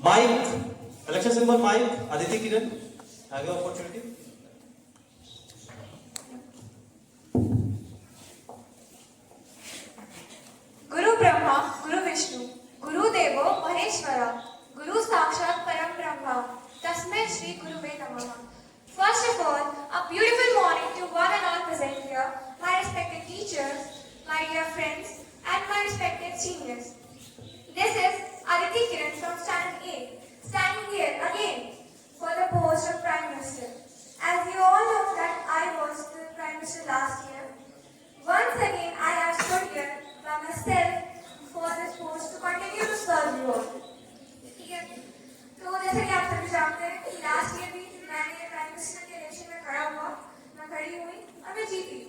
Mike, election symbol Mike, Aditi Kiran, have your opportunity. गुरु ब्रह्मा गुरु विष्णु गुरु देवो महेश्वरा गुरु साक्षात परम ब्रह्मा तस्मै श्री गुरुवे नमः. First of all, a beautiful morning to one and all present here, my respected teachers, my dear friends, and my respected seniors. This is Aditi Kiran from Standard 8, standing here again for the post of Prime Minister. As you all know that I was the Prime Minister last year, once again I have stood here by myself for this post to continue to serve you all. ठीक है? तो जैसे कि आप सभी जानते हैं कि लास्ट ईयर भी मैंने प्राइम मिनिस्टर के इलेक्शन में खड़ा हुआ, मैं खड़ी हुई और मैं जीती.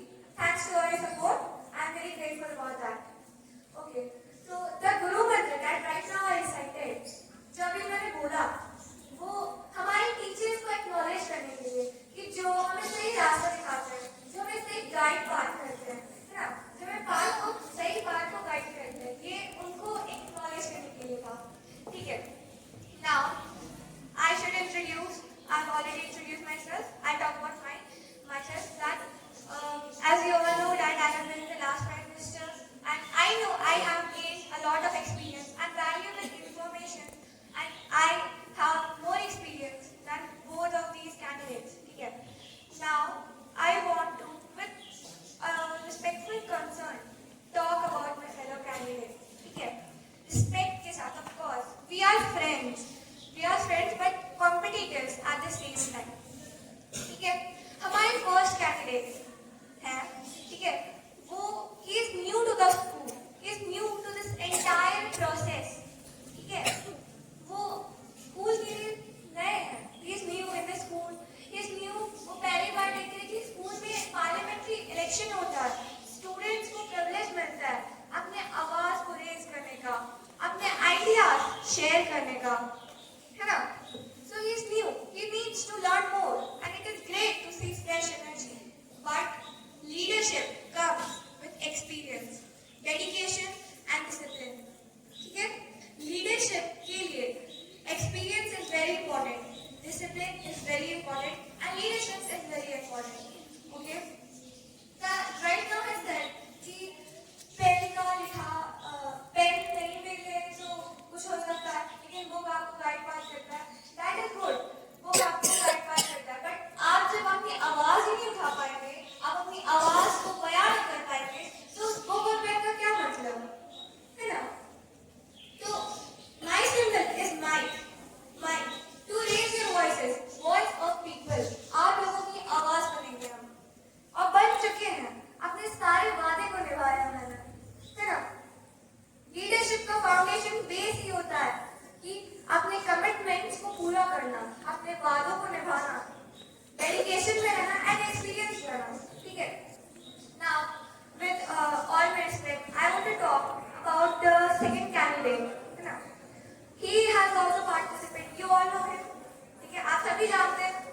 Thanks to your support, I am very grateful about that. Okay, so the Guru Mantra that right now I recited, जो अभी मैंने बोला, वो हमारे टीचर्स को एक्नॉलेज करने के लिए कि जो हमें सही रास्ता दिखाते हैं, जो हमें सही गाइड पाथ करते हैं, है ना, जो हमें पाथ को सही पाथ को गाइड करते हैं, ये उनको एक्नॉलेज करने के लिए था. ठीक है. Now I should introduce. I've already introduced myself. I'll talk about myself. That as you all know that I have been the last Prime Minister, and I know I have gained a lot of experience and valuable information, and I have more experience than both of these candidates. Okay. Now I want to, with respectful concern, talk about my fellow candidates. Okay. Respect के साथ, of course, we are friends. We are friends, but competitors at the same time. ठीक है. हमारे first candidate हैं, ठीक है, वो he is new to the school, he is new to this entire process. ठीक है, वो स्कूल के लिए नए हैं, he is new in the school, he is new. वो पहली बार देख रहे कि स्कूल में पार्लियामेंट्री इलेक्शन होता है, स्टूडेंट्स को प्रिविलेज मिलता है अपने आवाज को रेज करने का, अपने आइडियाज शेयर करने का, है ना. So he is new, he needs to learn more, and it is great to see fresh energy. But leadership comes with experience, dedication and discipline. ठीक है. Leadership के लिए experience is very important, discipline is very important, and leadership is very important. Okay. Right now I said कि pen का लिखा pen नहीं मिले तो कुछ हो सकता है, लेकिन वो आपको गाइड पास करता है. That is good. वो आपको गाइड पास करता है. बट आप जब अपनी आवाज ही नहीं उठा पाएंगे, आप अपनी आवाज को बयान नहीं कर पाएंगे, तो उस बुक और पेन का क्या मतलब है ना. तो my symbol is mic. Mic. To raise your voices, voice of people. आप लोगों की आवाज बनेंगे हम, और बन चुके हैं. अपने सारे वादे को निभाया मैंने, है ना. लीडरशिप का फाउंडेशन बेस ही होता है कि अपने कमिटमेंट्स को पूरा करना, अपने वादों को निभाना, डेडिकेशन में रहना एंड एक्सपीरियंस रहना. ठीक है. Now with all my respect I want to talk about the second candidate, है ना. He has also participated, you all know him. ठीक है, आप सभी जानते हैं.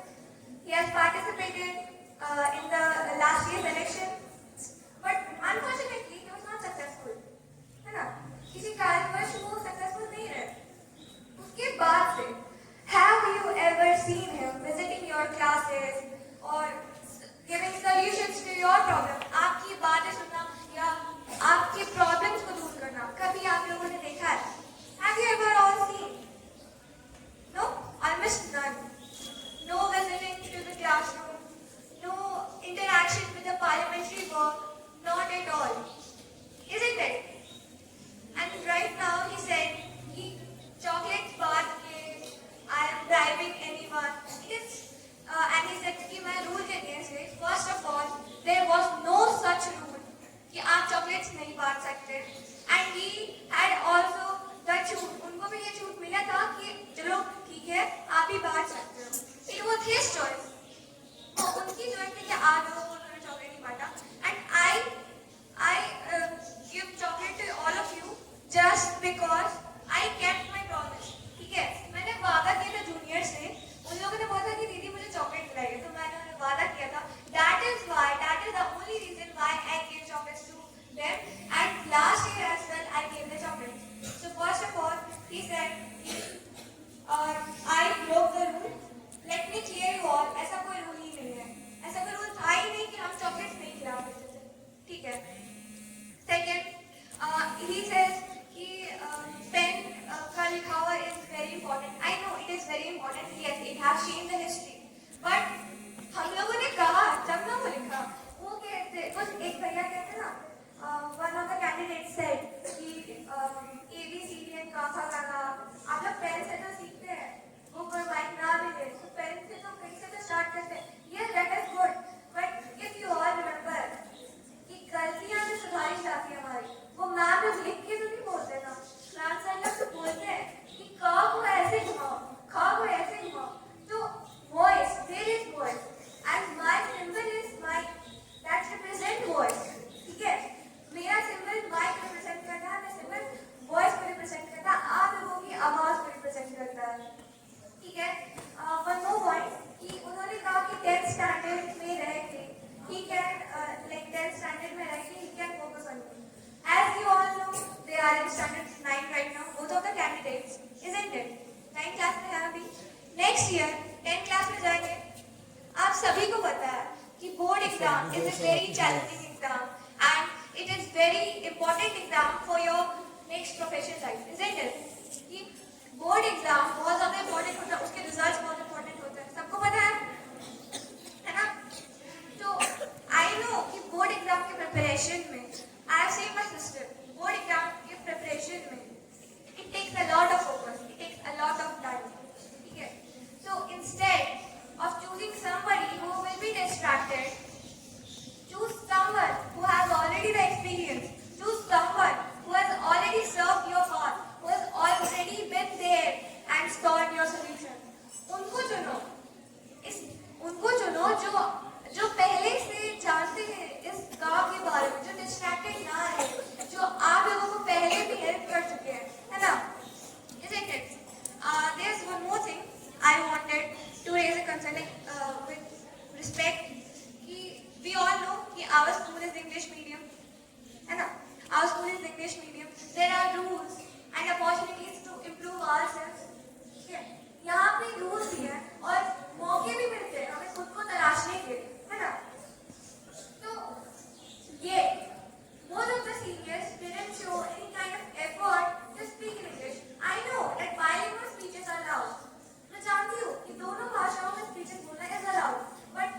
He has participated in the last year's election, but unfortunately he was not successful, है ना. किसी कारणवश वो सक्सेसफुल नहीं रहे. उसके बाद से have you ever seen him visiting your classes or giving solutions to your problem? आपकी बातें सुनना या आपकी प्रॉब्लम्स को दूर करना कभी आप लोगों ने देखा है? Have you ever all seen? No, almost none. No visiting to the classroom, no interaction with the parliamentary work, not at all, isn't it? And right now he said he chocolates baat ke I am bribing anyone. It is and he said कि मैं rule के against it. First of all, there was no such rule कि आप chocolates नहीं बांट सकते. And he had also the छूट, उनको भी ये छूट मिला था कि चलो ठीक है आप ही बांट सकते हो. It was his choice. वो उनकी चॉइस थी कि आप लोगों को उन्होंने चॉकलेट नहीं बांटा. And I give chocolate to all of you just because I kept my promise. ठीक है, मैंने वादा किया था जूनियर से. उन लोगों ने बोला था कि दीदी मुझे चॉकलेट दिलाइए, तो मैंने उन्हें वादा किया था. That is the only reason why I gave chocolates to them. And last year as well I gave the chocolates. So first of all he said very important. Yes, it has changed the history. But हम लोगों ने कहा जब ना वो लिखा, वो कहते कुछ एक भैया कहते ना, one of the candidates said कि A B C D and का लगा, आप लोग पेन से तो सीखते हैं, वो कोई माइक ना भी दे, तो पेन से तो कहीं से तो स्टार्ट करते हैं. Yes, that is good. But if you all remember कि गलतियां जो सुधारी जाती है हमारी, वो मैम लोग लिख के तो नहीं बोलते ना, मैम सर लोग तो बोलते हैं कि का को ऐसे घुमाओ, खा को ऐसे घुमाओ. तो voice, there is voice, and my symbol is mic, that represent voice. ठीक है, मेरा symbol mic represent करता है, मेरा symbol voice को represent करता है, आप लोगों की आवाज को represent करता है. ठीक है, one more point कि उन्होंने कहा कि 10th standard में रह के he can like 10th standard में रह के he can focus on you. As you all know, they are in standard 9 right now, both of the candidates, isn't it? 9th class में है अभी. Next year 10th class में जाएंगे. आप सभी को पता है कि board exam is a very challenging exam and it is very important exam for your next profession life, isn't it? कि बोर्ड एग्जाम बहुत ज्यादा इंपॉर्टेंट होता है, उसके रिजल्ट्स बहुत इंपॉर्टेंट होते हैं, सबको पता है ना? तो आई नो कि बोर्ड एग्जाम के प्रिपरेशन में, I have seen my sister, board exam के प्रिपरेशन में it takes a lot of focus, it takes a lot of time. ठीक है, so instead of choosing somebody who will be distracted, choose someone who has already the experience, choose someone who has already served your cause, who has already been there and sought your solution. उनको चुनो, उनको चुनो जो पहले से जानते हैं इस काम के बारे में, जो डिस्ट्रैक्टेड ना है, जो आप लोगों को पहले भी हेल्प कर चुके हैं, है ना? Isn't it? There's one more thing I wanted to raise a concern with respect. We all know that our school is English medium, है ना? Our school is English medium. There are rules and opportunities to improve ourselves. ठीक है? यहाँ पे rules भी हैं और मौके भी मिलते हैं हमें खुद को तराशने के, है ना? तो ये most of the seniors didn't show any kind of effort to speak in English. I know that bilingual speeches are allowed. मैं जानती हूँ कि दोनों भाषाओं में speeches बोलना is allowed, but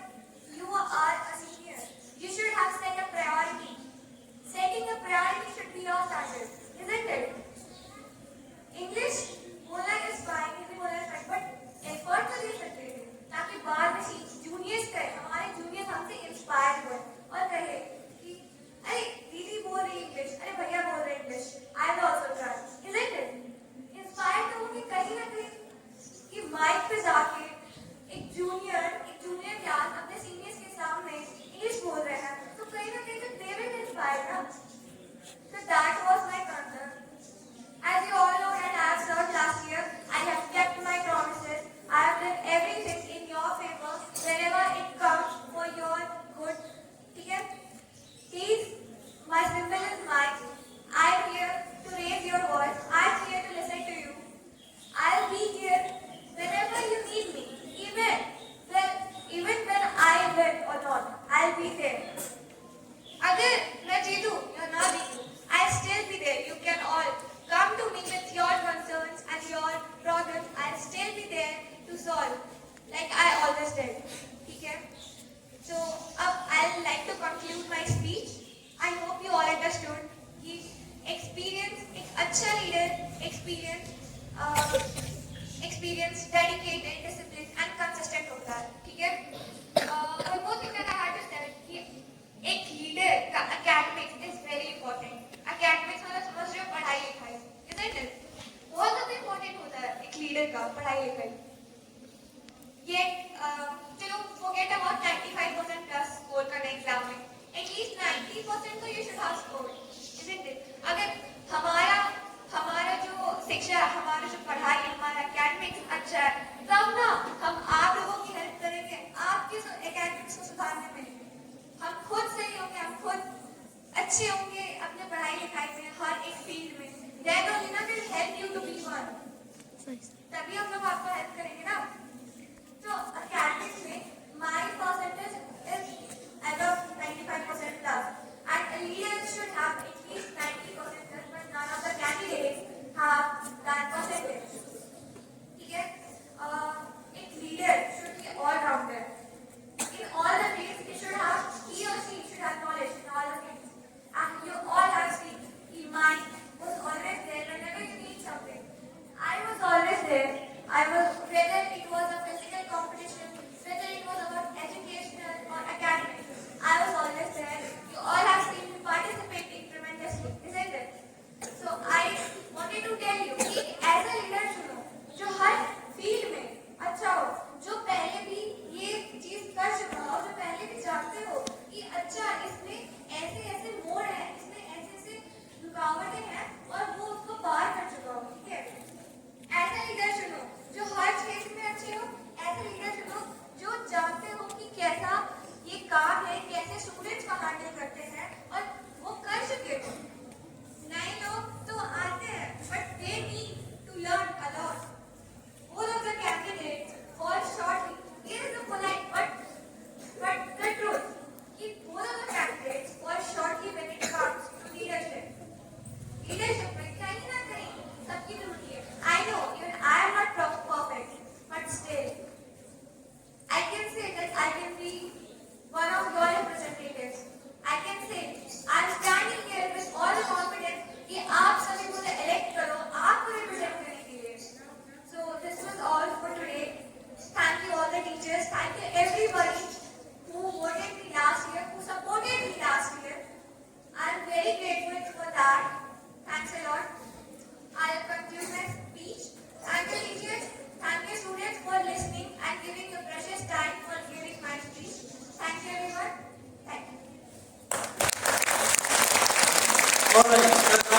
you are a senior. You should have set a priority. Setting a priority should be your standard, isn't it? English बोलना is fine, Hindi बोलना is fine, but effort तो दे सकते हैं ताकि बाद में juniors कहे, हमारे juniors हमसे inspired हुए और कहे कि अरे दीदी बोल रही English, अरे भैया बोल रहे English, I will also try, isn't it? Inspired तो होंगे कहीं ना कहीं कि माइक पे जाके एक जूनियर क्लास अपने सीनियर्स के सामने इंग्लिश बोल रहे हैं, तो कहीं ना कहीं तो they will inspire ना. So that was my concern. As you all know that I have served last year, I have kept my promises. I have done everything in your favor whenever it comes for your good. ठीक है? Please, my symbol is mic. I am here to raise your voice. I am here to listen to you. I will be here whenever you need me. Even when I win or not, I'll be there. अगर मैं जीतूं या ना जीतूं, I'll still be there. You can all come to me with your concerns and your problems. I'll still be there to solve, like I always did. ठीक है? So अब I'll like to conclude my speech. I hope you all understood कि experience एक अच्छा leader, experience, dedicated, disciplined and consistent होता है. ठीक है? One more thing that I had to say कि एक leader का academics is very important. Academics मतलब समझ रहे हो पढ़ाई लिखाई, isn't it? बहुत ज़्यादा important होता है एक leader का पढ़ाई लिखाई. ये चलो forget about 95% plus score करना exam में. At least 90% तो you should have scored, isn't it? अगर हमारा जो शिक्षा, हमारा जो पढ़ाई, हमारा academics अच्छा है, तब ना हम आप लोगों की हेल्प करेंगे आपके academics को सुधारने में. हम खुद सही होंगे, हम खुद अच्छे होंगे अपने पढ़ाई लिखाई में, हर एक फील्ड में. Then only ना will help you to be one. तभी हम लोग आपको हेल्प करेंगे ना. तो academics में my percentage is above 95% plus, and a leader should have at least 90% plus, but none of the candidates have that percentage. ठीक है? there. I was, whether it was a physical competition, whether it was about educational or academic, I was always there. You all have seen me participating tremendously, isn't it? So I wanted to tell you कि as a leader चुनो जो हर field में अच्छा हो, जो पहले भी ये चीज कर चुका हो, जो पहले भी जानते हो कि अच्छा इसमें ऐसे ऐसे मोड़ है, इसमें ऐसे ऐसे रुकावटें हैं और वो उसको पार कर चुका हो, ठीक है? ऐसा लीडर चुनो जो हर क्षेत्र में अच्छे हो, ऐसा लीडर चुनो जो जानते हो कि कैसा ये काम है, कैसे स्टूडेंट्स को हैंडल करते हैं और वो कर चुके हो। नए लोग तो आते हैं but they need to learn a lot. All of the candidates fall shortly. Here is the polite but the truth. कि all of the candidates fall shortly when it comes to leadership. Leadership में कहीं ना कहीं सबकी त्रुटि है. I know even I am not perfect, but still I can say that I can be one of your representatives. I can say I'm standing here with all the confidence कि आप सभी मुझे elect करो, आपको represent करने के लिए. So this was all for today. Thank you all the teachers. Thank you everybody who voted me last year, who supported me last year. I am very grateful for that. Thanks a lot. I will conclude my speech. Thank you teachers. Thank you students for listening and giving your precious time for hearing my speech. Thank you everyone. Thank you. All right.